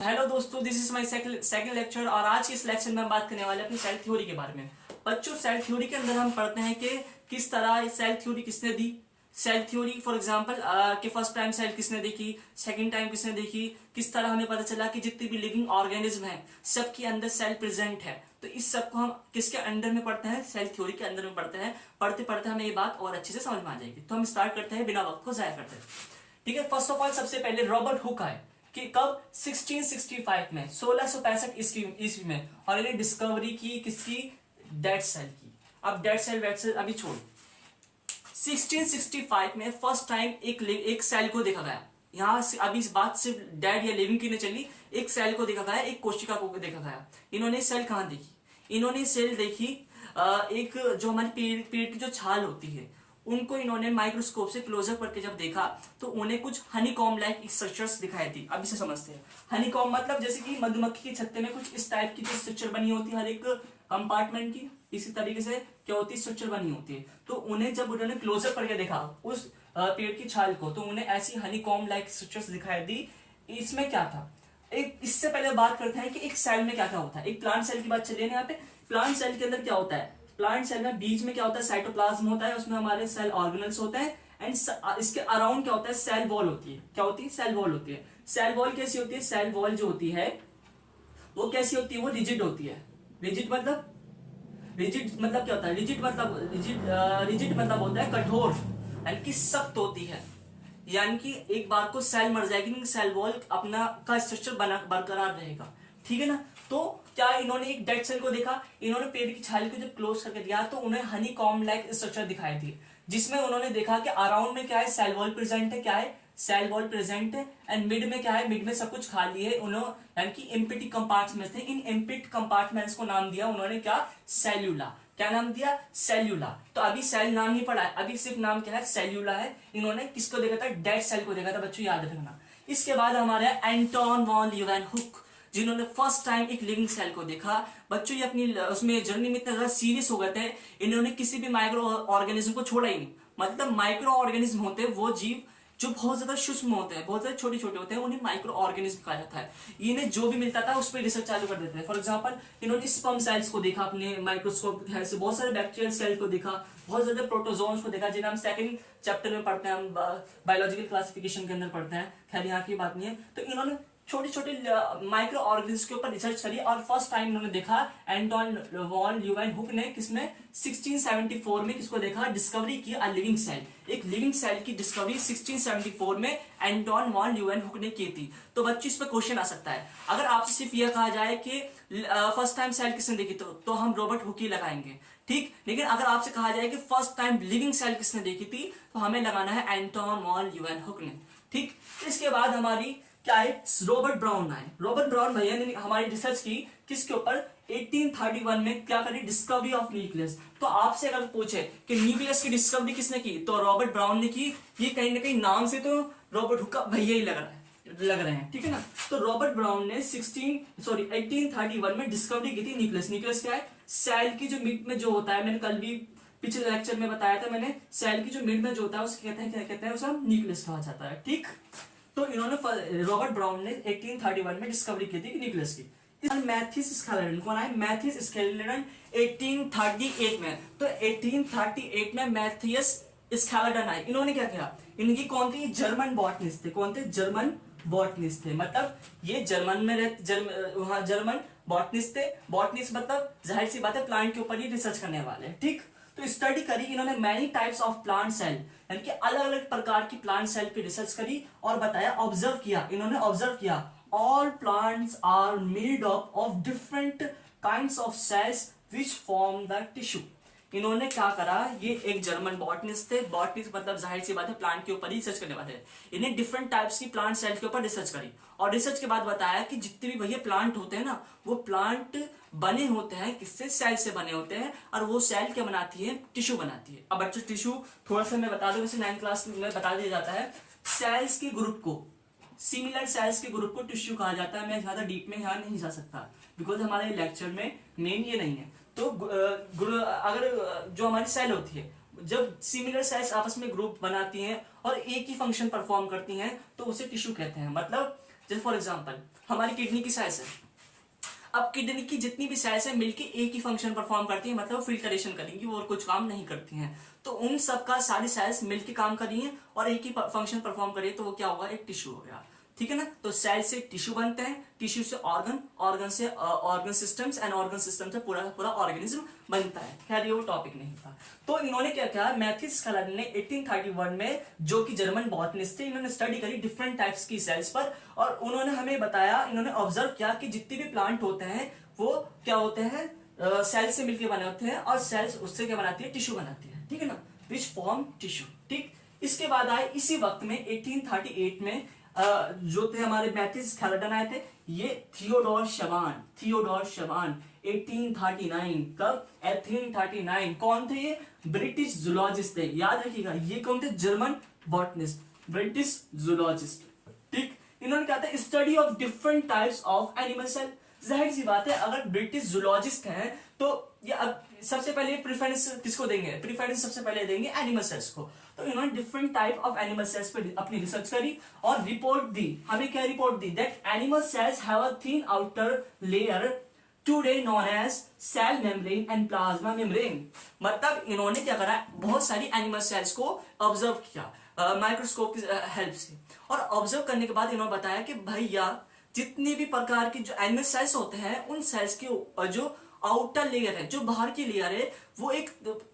Hello दोस्तों, this is my second lecture और आज के इस लेक्चर में हम बात करने वाले हैं अपनी सेल थ्योरी के बारे में। बच्चों, सेल थ्योरी के अंदर हम पढ़ते हैं कि किस तरह सेल थ्योरी किसने दी। सेल थ्योरी फॉर एग्जांपल कि फर्स्ट टाइम सेल किसने देखी, सेकंड टाइम किसने देखी, किस तरह हमें पता चला कि जितने भी लिविंग ऑर्गेनिज्म हैं सबके अंदर सेल प्रेजेंट है। तो इस सब को हम किसके अंडर में पढ़ते हैं? सेल थ्योरी के अंदर में पढ़ते हैं। पढ़ते पढ़ते हमें ये बात और अच्छे से समझ में आ जाएगी। तो हम स्टार्ट करते हैं बिना वक्त को जाया करते हैं। ठीक है, फर्स्ट ऑफ ऑल सबसे पहले रॉबर्ट हुक आए कि कब 1665 में 1665 ईस्वी में, और इन्हें डिस्कवरी की किसकी? डेड सेल की। अब डेड सेल वेड सेल अभी छोड़, 1665 में फर्स्ट टाइम एक सेल को देखा गया। यहां से अभी इस बात सिर्फ डेड या लिविंग की नहीं चली, एक सेल को देखा गया, एक कोशिका को देखा गया। इन्होंने सेल कहां देखी? इन्होंने सेल देखी एक जो हमारी पेट की जो छाल होती है उनको इन्होंने माइक्रोस्कोप से क्लोजअप करके जब देखा तो उन्हें कुछ हनीकॉम लाइक स्ट्रक्चर्स दिखाई थी। अब इसे समझते हैं। हनीकॉम मतलब जैसे कि मधुमक्खी के छत्ते में कुछ इस टाइप की जो स्ट्रक्चर बनी होती है हर एक कंपार्टमेंट की, इसी तरीके से क्या होती है? स्ट्रक्चर बनी होती है। तो उन्हें जब उन्होंने क्लोजअप करके देखा उस पेड़ की छाल को, तो उन्हें ऐसी हनीकॉम लाइक स्ट्रक्चर्स दिखाई दी। इसमें क्या था? एक इससे पहले बात करते हैं कि एक सेल में क्या क्या होता है। एक प्लांट सेल की बात चलिए ना। यहाँ पे प्लांट सेल के अंदर क्या होता है? प्लांट सेल में बीच में क्या होता है? साइटोप्लाज्म होता है, उसमें हमारे सेल ऑर्गेनल्स होते हैं। एंड इसके अराउंड क्या होता है? सेल वॉल होती है। क्या होती है? सेल वॉल होती है। सेल वॉल कैसी होती है? सेल वॉल जो होती है वो कैसी होती है? वो रिजिड होती है। रिजिड मतलब क्या होता है? रिजिड मतलब होता है कठोर, यानी कि सख्त होती है। यानी कि एक बार को सेल मर जाएगी लेकिन सेल वॉल अपना का स्ट्रक्चर बरकरार रहेगा। ठीक है ना? तो क्या इन्होंने एक डेड सेल को देखा? इन्होंने पेड़ की छाल को जब क्लोज करके दिया तो उन्हें हनी कॉम लाइक स्ट्रक्चर दिखाई दी, जिसमें उन्होंने देखा कि अराउंड में क्या है? सेल वॉल प्रेजेंट है। क्या है? सेल वॉल प्रेजेंट है। एंड मिड में क्या है? मिड में सब कुछ खाली है। उन्होंने यानी कि एम्प्टी कंपार्टमेंट्स थे। इन एम्प्टी कंपार्टमेंट्स को नाम दिया उन्होंने क्या? सेल्यूला। क्या नाम दिया? सेल्यूला। तो अभी सेल नाम नहीं पड़ा है, अभी सिर्फ नाम क्या है? सेल्यूला है। इन्होंने किसको देखा था? डेड सेल को देखा था। बच्चों याद रखना। इसके बाद हमारे एंटोन वॉन ल्यूवेनहुक, जिन्होंने फर्स्ट टाइम एक लिविंग सेल को देखा। बच्चों ये अपनी उसमें जर्नी में इतना ज्यादा सीरियस हो गए थे, इन्होंने किसी भी माइक्रो ऑर्गेनिज्म को छोड़ा ही नहीं। मतलब माइक्रो ऑर्गेनिज्म होते हैं वो जीव जो बहुत ज्यादा सूक्ष्म होते हैं, बहुत ज्यादा छोटे छोटे होते हैं, उन्हें माइक्रो ऑर्गेनिज्म कहा जाता है। इन्हें जो भी मिलता था उस पर रिसर्च चालू कर देते थे। फॉर एग्जांपल इन्होंने स्पर्म सेल्स को देखा अपने माइक्रोस्कोप से, बहुत सारे बैक्टीरियल सेल्स को देखा, बहुत ज्यादा प्रोटोजोन्स को देखा, जिन्हें हम सेकंड चैप्टर में पढ़ते हैं, हम बायोलॉजिकल क्लासिफिकेशन के अंदर पढ़ते हैं। खैर यहाँ की बात नहीं है। तो इन्होंने छोटे छोटे माइक्रो ऑर्गेनिज्म के ऊपर रिसर्च करी और फर्स्ट टाइम उन्होंने देखा एंटोन वॉन ल्यूवेनहुक ने किसमें 1674 में किसको देखा? डिस्कवरी की अ लिविंग सेल। एक लिविंग सेल की डिस्कवरी 1674 में एंटोन वॉन ल्यूवेनहुक ने की थी। तो बच्चों इस पर क्वेश्चन आ सकता है, अगर आपसे सिर्फ यह कहा जाए कि फर्स्ट टाइम सेल किसने देखी तो हम रॉबर्ट हुक ही लगाएंगे। ठीक, लेकिन अगर आपसे कहा जाए कि फर्स्ट टाइम लिविंग सेल किसने देखी थी तो हमें लगाना है एंटोन वॉन ल्यूवेनहुक ने। ठीक, इसके बाद हमारी क्या है? रॉबर्ट ब्राउन आए। रॉबर्ट ब्राउन भैया ने हमारी रिसर्च की किसके ऊपर? 1831 में क्या करी? Discovery of nucleus. तो आपसे अगर पूछे कि न्यूक्लियस की डिस्कवरी किसने की तो रॉबर्ट ब्राउन ने की। ये कहीं ना कहीं नाम से तो रॉबर्ट हुक का भैया ही लग रहे हैं। ठीक है ना? तो रॉबर्ट ब्राउन ने 1831 में डिस्कवरी की थी न्यूक्लियस। न्यूक्लियस क्या है? सेल की जो मिड में जो होता है, मैंने कल भी पिछले लेक्चर में बताया था मैंने, सेल की जो मिड में जो होता है उसको कहते हैं, क्या कहते हैं? उसे न्यूक्लियस कहा जाता है। ठीक, तो इन्होंने रॉबर्ट ब्राउन ने 1831 में डिस्कवरी की थी न्यूक्लियस की। मैथिस स्केलेटन कौन है? मैथिस स्केलेटन 1838 में। तो 1838 में मैथियस स्केलेटन आए। इन्होंने क्या किया? इनकी कौन थी? जर्मन बॉटनिस्ट थे। कौन थे? जर्मन बॉटनिस्ट थे। मतलब ये जर्मन में वहां जर्मन बॉटनिस्ट थे। बॉटनिस्ट मतलब जाहिर सी बात है प्लांट के ऊपर ही रिसर्च करने वाले। ठीक, तो स्टडी करी इन्होंने many types of plant cell, यानी कि अलग अलग प्रकार की प्लांट सेल पे रिसर्च करी और बताया, ऑब्जर्व किया। इन्होंने ऑब्जर्व किया all plants are made up of different kinds of cells which form the tissue. इन्होंने क्या करा? ये एक जर्मन बॉटनिस्ट थे। बॉटनिस्ट मतलब जाहिर सी बात है प्लांट के ऊपर ही रिसर्च करने वाले। इन्हें डिफरेंट टाइप्स की प्लांट सेल के ऊपर रिसर्च करी और रिसर्च के बाद बताया कि जितने भी भैया प्लांट होते हैं ना, वो प्लांट बने होते हैं किससे? सेल से बने होते हैं। और वो सेल क्या बनाती है? टिश्यू बनाती है। अब बच्चों टिश्यू थोड़ा सा मैं बता दूं, वैसे 9th क्लास में बता दिया जाता है। सेल्स के ग्रुप को, सिमिलर सेल्स के ग्रुप को टिश्यू कहा जाता है। मैं ज्यादा डीप में यहाँ नहीं जा सकता बिकॉज हमारे लेक्चर में मेन ये नहीं है। तो अगर जो हमारी सेल होती है, जब सिमिलर सेल्स आपस में ग्रुप बनाती हैं और एक ही फंक्शन परफॉर्म करती हैं तो उसे टिश्यू कहते हैं। मतलब जैसे फॉर एग्जांपल हमारी किडनी की साइज है। अब किडनी की जितनी भी सेल्स है मिलके एक ही फंक्शन परफॉर्म करती है, मतलब फिल्टरेशन करेंगी और कुछ काम नहीं करती हैं। तो उन सब का सारी सेल्स मिलके काम कर रही हैं और एक ही फंक्शन परफॉर्म करिए, तो वो क्या होगा, एक टिश्यू हो गया। ठीक है ना। तो सेल से टिश्यू बनते हैं, टिश्यू से ऑर्गन, ऑर्गन से organ systems, and organ system से पूरा पूरा ऑर्गेनिज्म बनता है। खैर ये वो टॉपिक नहीं था। तो इन्होंने क्या किया, मैथ्यूज स्कैलर ने 1831 में, जो कि जर्मन बॉटनिस्ट थे, इन्होंने स्टडी करी डिफरेंट टाइप्स की सेल्स पर, और उन्होंने हमें बताया, इन्होंने ऑब्जर्व किया कि जितने भी प्लांट होते हैं वो क्या होते हैं, सेल्स से मिलकर बने होते हैं, और सेल्स उससे क्या बनाती है, टिश्यू बनाती है। ठीक है ना, विच फॉर्म टिश्यू। ठीक। इसके बाद आए इसी वक्त में 1838 में जो थे हमारे मैथ्यूज स्कैलर आए थे, ये थियोडोर शवान 1839। कब, 1839। कौन थे ये, ब्रिटिश जूलॉजिस्ट थे। याद रखिएगा, ये कौन थे, जर्मन बॉटनिस्ट, ब्रिटिश जूलॉजिस्ट। ठीक। इन्होंने क्या था, study of different types of animal cell. जाहिर सी बात है, अगर ब्रिटिश जूलॉजिस्ट हैं तो ये अब सबसे पहले प्रेफरेंस किसको देंगे, प्रेफरेंस सबसे पहले देंगे एनिमल सेल्स को। तो इन्होंने different type of animal cells पे अपनी रिसर्च करी और रिपोर्ट दी। हमें क्या रिपोर्ट दी, that animal cells have a thin outer layer today known as cell membrane and plasma membrane. मतलब इन्होंने क्या करा, बहुत सारी एनिमल सेल्स को ऑब्जर्व किया माइक्रोस्कोप की हेल्प से, और ऑब्जर्व करने के बाद इन्होंने बताया कि भैया जितने भी प्रकार के जो एनिमल सेल्स होते हैं, उन सेल्स के जो आउटर लेयर है, जो बाहर की लेयर है, वो एक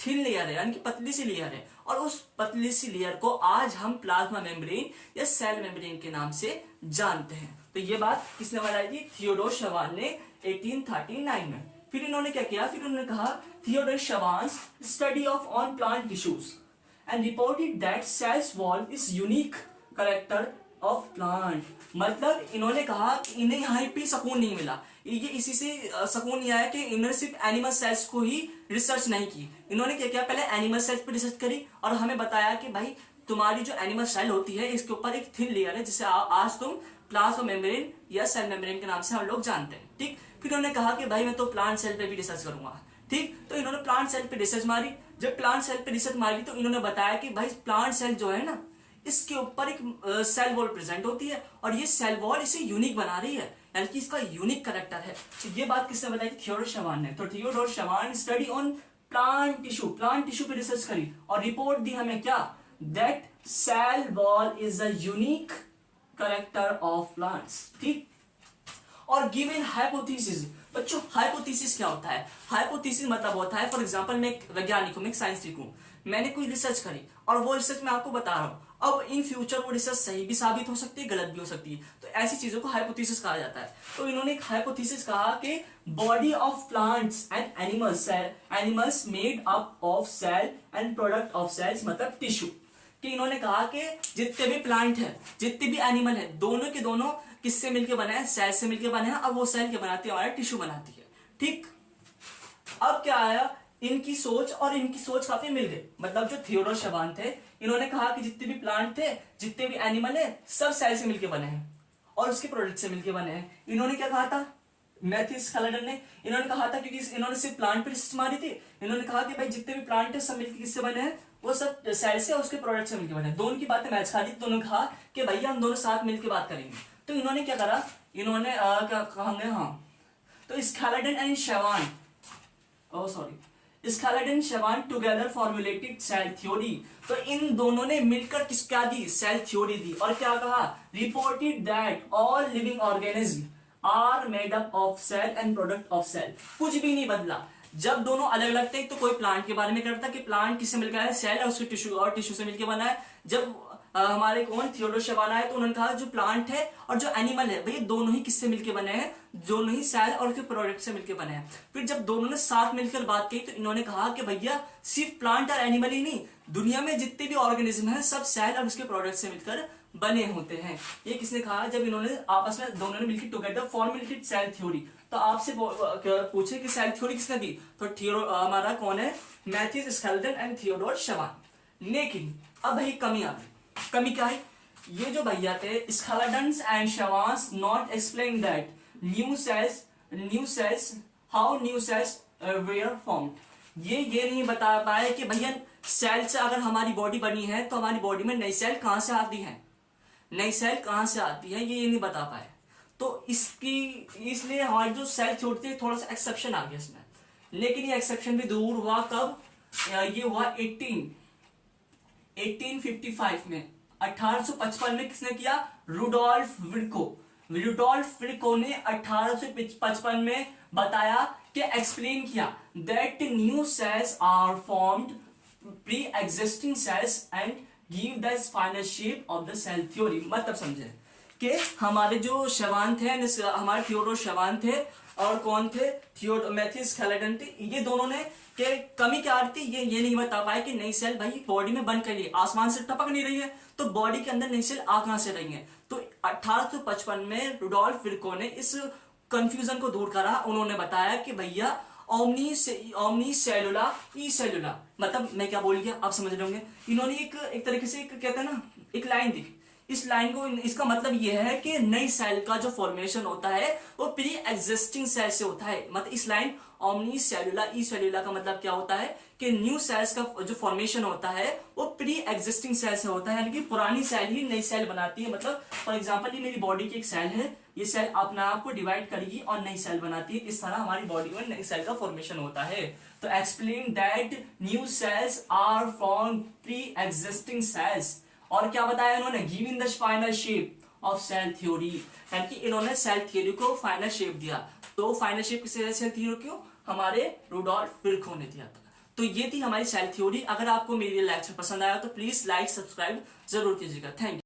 थिन लेयर है, यानी कि पतली सी लेयर है, और उस पतली सी लेयर को आज हम प्लाज्मा मेम्ब्रेन या सेल मेम्ब्रेन के नाम से जानते हैं। तो ये बात किसने बताई थी, थियोडोर शवान ने 1839 में। फिर इन्होंने क्या किया, फिर उन्होंने कहा, Theodore Schwann's study of on plant tissues and reported that cells wall is unique character of plant. मतलब इन्होंने कहा कि इन्हें यहाँ पे सुकून नहीं मिला, ये इसी से सुकून नहीं आया कि इन्होंने सिर्फ एनिमल सेल्स को ही रिसर्च नहीं की। इन्होंने क्या किया, पहले एनिमल सेल्स पे रिसर्च करी और हमें बताया कि भाई तुम्हारी जो एनिमल सेल होती है, इसके ऊपर एक थिन लेयर है, जिसे आज तुम प्लाज्मा मेम्ब्रेन या सेल मेम्ब्रेन के नाम से हम लोग जानते हैं। ठीक। फिर उन्होंने कहा कि भाई मैं तो प्लांट सेल पे भी रिसर्च करूंगा। ठीक। तो इन्होंने प्लांट सेल पे रिसर्च मारी। जब प्लांट सेल पे रिसर्च मारी तो इन्होंने बताया कि भाई प्लांट सेल जो है ना, इसके ऊपर एक सेल वॉल प्रेजेंट होती है, और ये सेल वॉल इसे यूनिक बना रही है, यानी कि इसका यूनिक कैरेक्टर है। तो ये बात किसने बताई, थियोडोर शवान ने। तो Theodor Schwann study on plant tissue पे रिसर्च करी और रिपोर्ट दी हमें क्या, that cell wall is a unique character of plants. ठीक। और गिवन हाइपोथेसिस। बच्चों हाइपोथेसिस क्या होता है, हाइपोथेसिस मतलब होता है, फॉर एग्जांपल मैं एक वैज्ञानिक हूं, मैं एक साइंटिस्ट हूं, मैंने कोई रिसर्च करी और वो रिसर्च मैं आपको बता रहा हूं। अब इन फ्यूचर वो रिसर्च सही भी साबित हो सकती है, गलत भी हो सकती है, तो ऐसी चीजों को हाइपोथेसिस कहा जाता है। तो इन्होंने एक हाइपोथेसिस कहा कि body of plants and animals made up of cell and product of cells, मतलब टिश्यू। कि इन्होंने कहा कि जितने भी प्लांट है, जितने भी एनिमल है, दोनों के दोनों किससे मिलकर बने हैं, सेल से मिलकर बने हैं, और वो सेल क्या बनाती है, हमारा टिश्यू बनाती है। ठीक। अब क्या आया, इनकी सोच और इनकी सोच काफी मिल गई। मतलब जो थियोडोर शवान थे, इन्होंने कहा कि जितने भी प्लांट थे, जितने भी एनिमल है, सब सेल से मिलकर बने हैं और उसके प्रोडक्ट से मिलकर बने हैं। इन्होंने क्या कहा था, मैथ्यूज स्कैलर ने, इन्होंने कहा था, क्योंकि इन्होंने सिर्फ प्लांट पर रिसर्च मारी थी, इन्होंने कहा कि भाई जितने भी प्लांट है सब मिलकर किससे बने हैं, वो सब सेल से और उसके प्रोडक्ट से मिलकर बने हैं। दोनों की बातें मैच खा दी, तो उन्होंने कहा कि भैया हम दोनों साथ मिलकर बात करेंगे। तो इन्होंने क्या करा, इन्होंने क्या कहेंगे, हाँ, तो Schleiden and Schwann, Schleiden and Schwann together formulated cell theory. तो इन दोनों ने मिलकर किस क्या दी, सेल थ्योरी दी, और क्या कहा, reported that all living organism are made up of cell and product of cell. कुछ भी नहीं बदला। जब दोनों अलग अलग थे तो कोई प्लांट के बारे में करता कि प्लांट किससे मिलकर है, सेल और उसके टिश्यू, और टिश्यू से मिलकर बना है। जब हमारे कौन थियोडोर शवान आए तो उन्होंने कहा जो प्लांट है और जो एनिमल है, भैया दोनों ही किससे मिलकर बने हैं, दोनों ही सेल और उसके प्रोडक्ट से मिलकर बने हैं। फिर जब दोनों ने साथ मिलकर बात की तो इन्होंने कहा कि भैया सिर्फ प्लांट और एनिमल ही नहीं, दुनिया में जितने भी ऑर्गेनिज्म है सब सेल और उसके प्रोडक्ट से मिलकर बने होते हैं। ये किसने कहा, जब इन्होंने आपस में दोनों ने मिलकर टुगेदर फॉर्मुलेटेड सेल थ्योरी। तो आपसे पूछे कि सेल थ्योरी किसने दी, तो हमारा कौन है, मैथ्यूज स्कैलर एंड थियोडोर शवान। लेकिन अब भाई कमी आ गई। कमी क्या है, ये जो भैया थे Schleiden and Schwann not explain that new cells how new cells were formed. ये नहीं बता पाए कि भैया सेल से अगर हमारी बॉडी बनी है तो हमारी बॉडी में नई सेल कहां से आती है, नई सेल कहां से आती है, ये नहीं बता पाए। तो इसकी इसलिए हमारी जो सेल थ्योरी थी थोड़ा सा एक्सेप्शन आ गया इसमें, लेकिन ये एक्सेप्शन भी दूर हुआ कब, ये हुआ 1855 में, 1855 में किसने किया, रुडोल्फ विर्को ने 1855 में बताया कि एक्सप्लेन किया that new cells are formed pre existing cells and give the final shape of the cell theory. मतलब समझे कि हमारे जो शवान थे, हमारे थियोडोर शवान थे और कौन थे, मैथ्यूस खैलेडन थे, ये दोनों ने के कमी क्या थी, ये नहीं बता पाए कि नई सेल भाई बॉडी में बन कर रही है, आसमान से टपक नहीं रही है, तो बॉडी के अंदर नई सेल आ कहां से रही है। तो 1855 में रुडोल्फ विर्को ने इस कंफ्यूजन को दूर करा। उन्होंने बताया कि भैया ओमनी सेलुला ई सेलुला, मतलब मैं क्या बोल गया आप समझ रहे होंगे। इन्होंने एक तरीके से कहते हैं ना, एक लाइन दी, इस लाइन को, इसका मतलब यह है कि नई सेल का जो फॉर्मेशन होता है वो प्री एग्जिस्टिंग सेल से होता है। मतलब इस लाइन ओमनी सेलुला ई सेलुला का मतलब क्या होता है कि न्यू सेल्स का जो फॉर्मेशन होता है वो प्री एग्जिस्टिंग सेल से होता है, यानी कि पुरानी सेल ही नई सेल बनाती है। मतलब फॉर एग्जांपल ये मेरी बॉडी की एक सेल है, ये सेल अपने आप को डिवाइड करेगी और नई सेल बनाती है। इस तरह हमारी बॉडी में नई सेल का फॉर्मेशन होता है। तो explain that new cells are from pre existing cells, और क्या बताया इन्होंने, giving the final shape of cell theory, यानी कि इन्होंने सेल थ्योरी को फाइनल शेप दिया। तो फाइनल शेप किसे सेल थ्योरी क्यों, हमारे रुडोल्फ विर्को ने दिया था। तो ये थी हमारी सेल थ्योरी। अगर आपको मेरी लेक्चर पसंद आया तो प्लीज लाइक सब्सक्राइब जरूर कीजिएगा। Thank you.